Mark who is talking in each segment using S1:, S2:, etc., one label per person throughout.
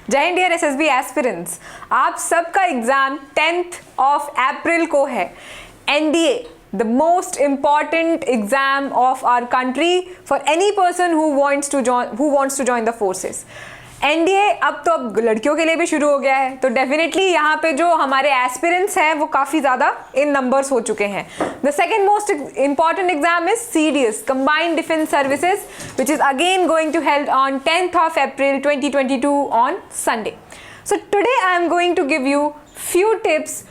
S1: जय Hind dear SSB aspirants, आप सबका एग्जाम 10th of April को है। NDA, the most important exam of our country for any person who wants to join the forces. NDA अब लड़कियों के लिए भी शुरू हो गया है, तो डेफिनेटली यहाँ पे जो हमारे एस्पिरेंट्स हैं वो काफ़ी ज़्यादा इन नंबर्स हो चुके हैं। The second most important exam is CDS, Combined Defense Services, which is again going to held on 10th of April 2022 on Sunday. So today I am going to give you few tips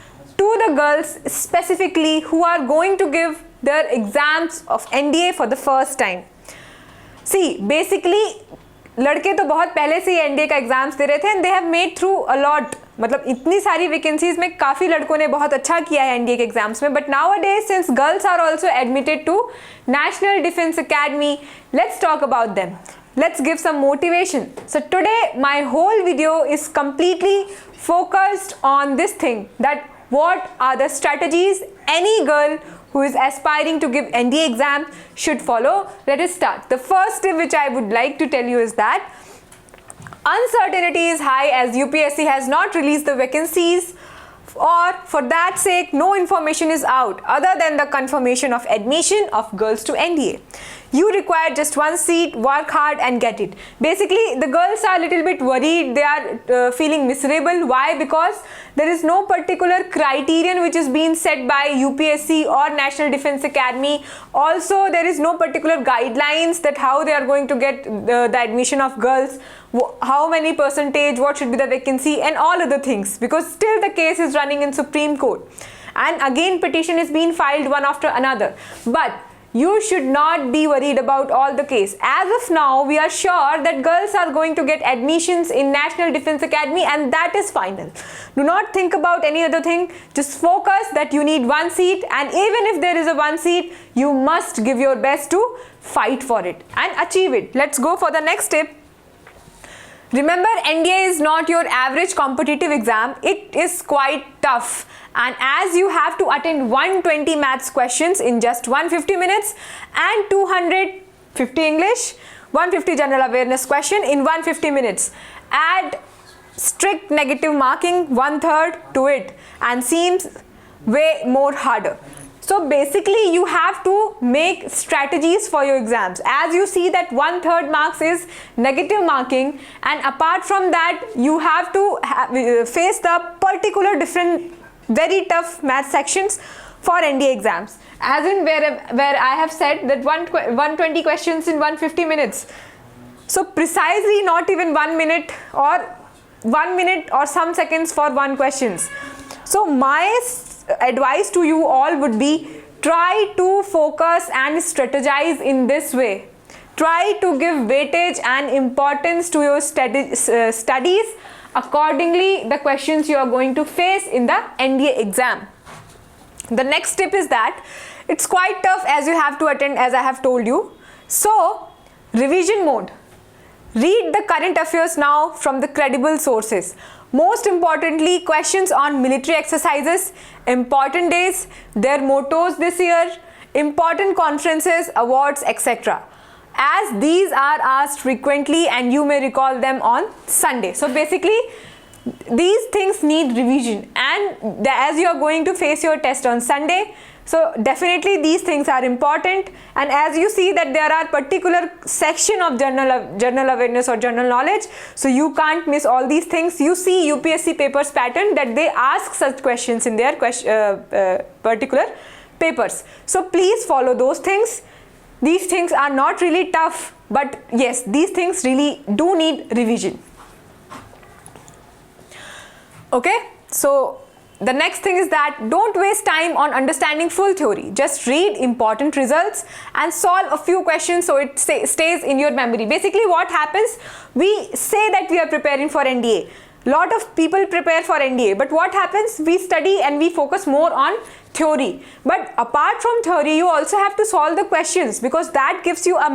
S1: to the girls specifically who are going to give their exams of NDA for the first time. See, basically लड़के तो बहुत पहले से ही NDA का exams दे रहे थे and they have made through a lot, मतलब इतनी सारी वैकेंसीज में काफ़ी लड़कों ने बहुत अच्छा किया है एनडीए के एग्जाम्स में। But nowadays since girls are also admitted to national defence academy, let's talk about them, let's give some motivation. So today my whole video is completely focused on this thing, that what are the strategies any girl who is aspiring to give NDA exam should follow. Let us start. The first tip which I would like to tell you is that uncertainty is high as UPSC has not released the vacancies, or for that sake no information is out other than the confirmation of admission of girls to NDA. You require just one seat, work hard and get it. Basically the girls are a little bit worried, they are feeling miserable. Why? Because there is no particular criterion which is being set by UPSC or National Defense Academy. Also there is no particular guidelines that how they are going to get the admission of girls, how many percentage, what should be the vacancy and all other things, because still the case is running in Supreme Court and again petition is being filed one after another. But you should not be worried about all the case. As of now, we are sure that girls are going to get admissions in National Defense Academy and that is final. Do not think about any other thing. Just focus that you need one seat, and even if there is a one seat, you must give your best to fight for it and achieve it. Let's go for the next tip. Remember, NDA is not your average competitive exam. It is quite tough, and as you have to attend 120 maths questions in just 150 minutes and 250 English, 150 general awareness question in 150 minutes. Add strict negative marking 1/3 to it and seems way more harder. So basically you have to make strategies for your exams. As you see that 1/3 marks is negative marking, and apart from that you have to face the particular different very tough math sections for NDA exams. As in where I have said that 120 questions in 150 minutes. So precisely not even 1 minute or 1 minute or some seconds for one questions. So my advice to you all would be, try to focus and strategize in this way. Try to give weightage and importance to your studies accordingly the questions you are going to face in the NDA exam. The next tip is that it's quite tough as you have to attend, as I have told you. So revision mode. Read the current affairs now from the credible sources. Most importantly, questions on military exercises, important days, their mottos this year, important conferences, awards, etc. As these are asked frequently and you may recall them on Sunday. So basically these things need revision, and as you are going to face your test on Sunday, so definitely these things are important. And as you see that there are particular section of general awareness or general knowledge, so you can't miss all these things. You see UPSC papers pattern that they ask such questions in their particular papers. So please follow those things. These things are not really tough, but yes, these things really do need revision. Okay, so the next thing is that don't waste time on understanding full theory. Just read important results and solve a few questions so it stays in your memory. Basically what happens, we say that we are preparing for NDA. Lot of people prepare for NDA, but what happens, we study and we focus more on theory. But apart from theory, you also have to solve the questions, because that gives you a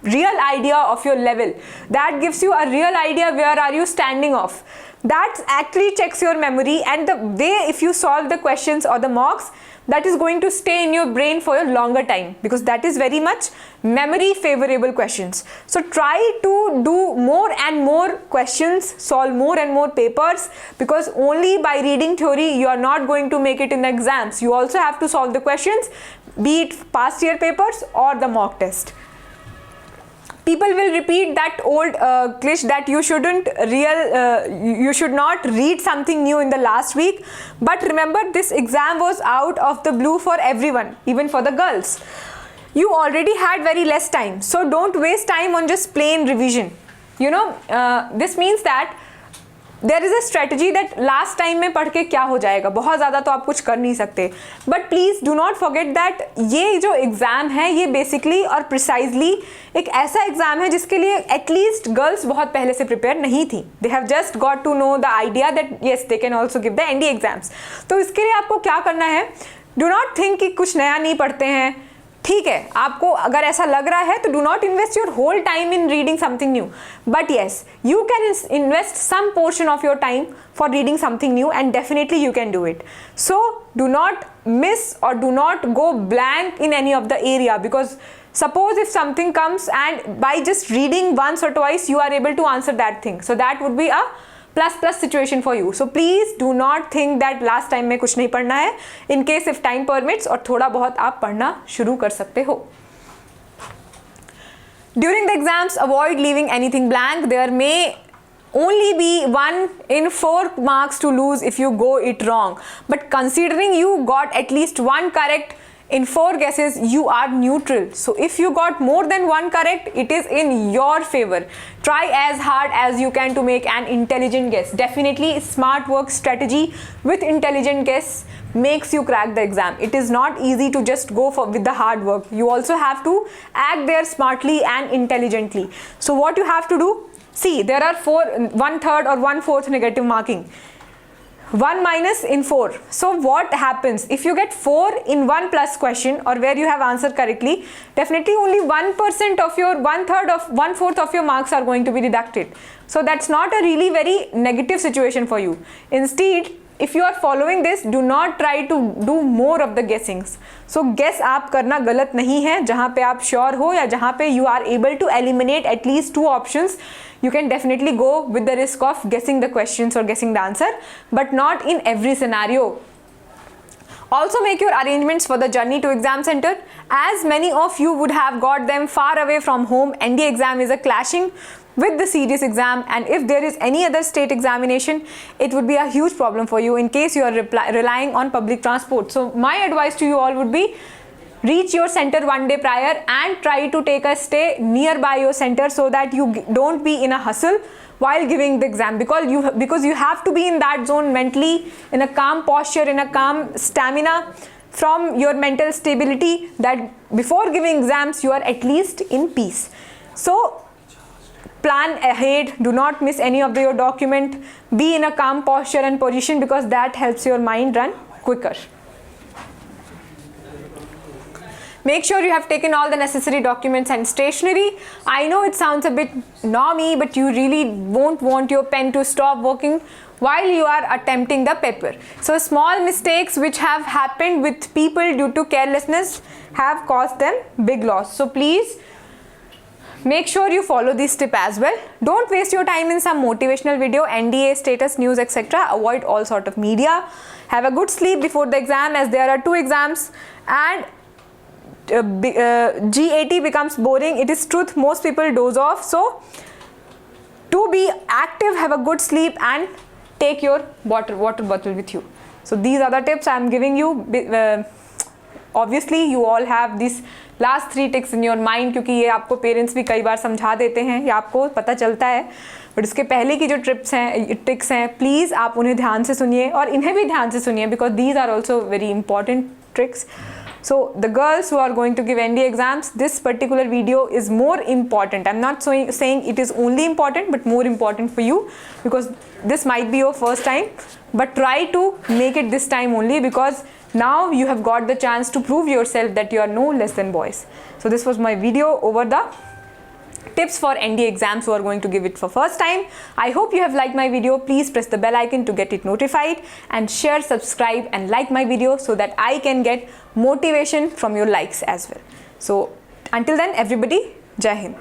S1: real idea of your level. That gives you a real idea where are you standing off. That actually checks your memory, and the way if you solve the questions or the mocks, that is going to stay in your brain for a longer time, because that is very much memory favorable questions. So try to do more and more questions, solve more and more papers, because only by reading theory you are not going to make it in the exams. You also have to solve the questions, be it past year papers or the mock test. People will repeat that old cliche that you should not read something new in the last week. But remember, this exam was out of the blue for everyone, even for the girls. You already had very less time, so don't waste time on just plain revision. You know, this means that there is a strategy that last time में पढ़ के क्या हो जाएगा, बहुत ज़्यादा तो आप कुछ कर नहीं सकते. But please do not forget that ये जो एग्ज़ाम है ये बेसिकली और प्रिसाइजली एक ऐसा एग्ज़ाम है जिसके लिए एटलीस्ट गर्ल्स बहुत पहले से प्रिपेयर नहीं थी. They have just got to know the idea that yes they can also give the ND exams. तो इसके लिए आपको क्या करना है, do not think कि कुछ नया नहीं पढ़ते हैं. ठीक है, आपको अगर ऐसा लग रहा है तो do not invest your whole time in reading something new. But yes, you can invest some portion of your time for reading something new, and definitely you can do it. So do not miss or do not go blank in any of the area, because suppose if something comes and by just reading once or twice you are able to answer that thing, so that would be a plus situation for you. So please do not think that last time में कुछ नहीं पढ़ना है. In case if time permits, और थोड़ा बहुत आप पढ़ना शुरू कर सकते हो. During the exams, avoid leaving anything blank. There may only be 1 in 4 marks to lose if you go it wrong. But considering you got at least 1 correct in 4 guesses, you are neutral. So if you got more than 1 correct, it is in your favor. Try as hard as you can to make an intelligent guess. Definitely smart work strategy with intelligent guess makes you crack the exam. It is not easy to just go with the hard work. You also have to act there smartly and intelligently. So what you have to do, see, there are 1/3 or 1/4 negative marking. 1 minus in 4. So what happens if you get 4 in 1 plus question, or where you have answered correctly, definitely only 1% of your 1/4 of your marks are going to be deducted. So that's not a really very negative situation for you. Instead, if you are following this, do not try to do more of the guessings. So guess आप करना गलत नहीं है. जहाँ पे आप sure हो या जहाँ पे you are able to eliminate at least 2 options, you can definitely go with the risk of guessing the questions or guessing the answer, but not in every scenario. Also make your arrangements for the journey to exam center. As many of you would have got them far away from home, ND exam is a clashing with the CDS exam, and if there is any other state examination, it would be a huge problem for you in case you are relying on public transport. So my advice to you all would be, reach your center 1 day prior and try to take a stay nearby your center, so that you don't be in a hustle while giving the exam, because you have to be in that zone mentally, in a calm posture, in a calm stamina from your mental stability, that before giving exams you are at least in peace. So plan ahead, do not miss any of your document, be in a calm posture and position, because that helps your mind run quicker. Make sure you have taken all the necessary documents and stationery. I know it sounds a bit normy, but you really won't want your pen to stop working while you are attempting the paper. So small mistakes which have happened with people due to carelessness have caused them big loss. So please make sure you follow this tip as well. Don't waste your time in some motivational video, NDA, status, news, etc. Avoid all sort of media. Have a good sleep before the exam, as there are 2 exams, and GAT becomes boring. It is truth, most people doze off. So to be active, have a good sleep, and take your water bottle with you. So these are the tips I am giving you. Obviously you all have these last 3 ticks in your mind, क्योंकि ये आपको parents भी कई बार समझा देते हैं या आपको पता चलता है, बट इसके पहले की जो टिक्स हैं प्लीज़ आप उन्हें ध्यान से सुनिए और इन्हें भी ध्यान से सुनिए, because these are also very important tricks. So the girls who are going to give ND exams, this particular video is more important. I'm not saying it is only important, but more important for you, because this might be your first time, but try to make it this time only, because now you have got the chance to prove yourself that you are no less than boys. So this was my video over the tips for NDA exams who are going to give it for first time. I hope you have liked my video. Please press the bell icon to get it notified, and share, subscribe and like my video so that I can get motivation from your likes as well. So until then, everybody, Jai Hind.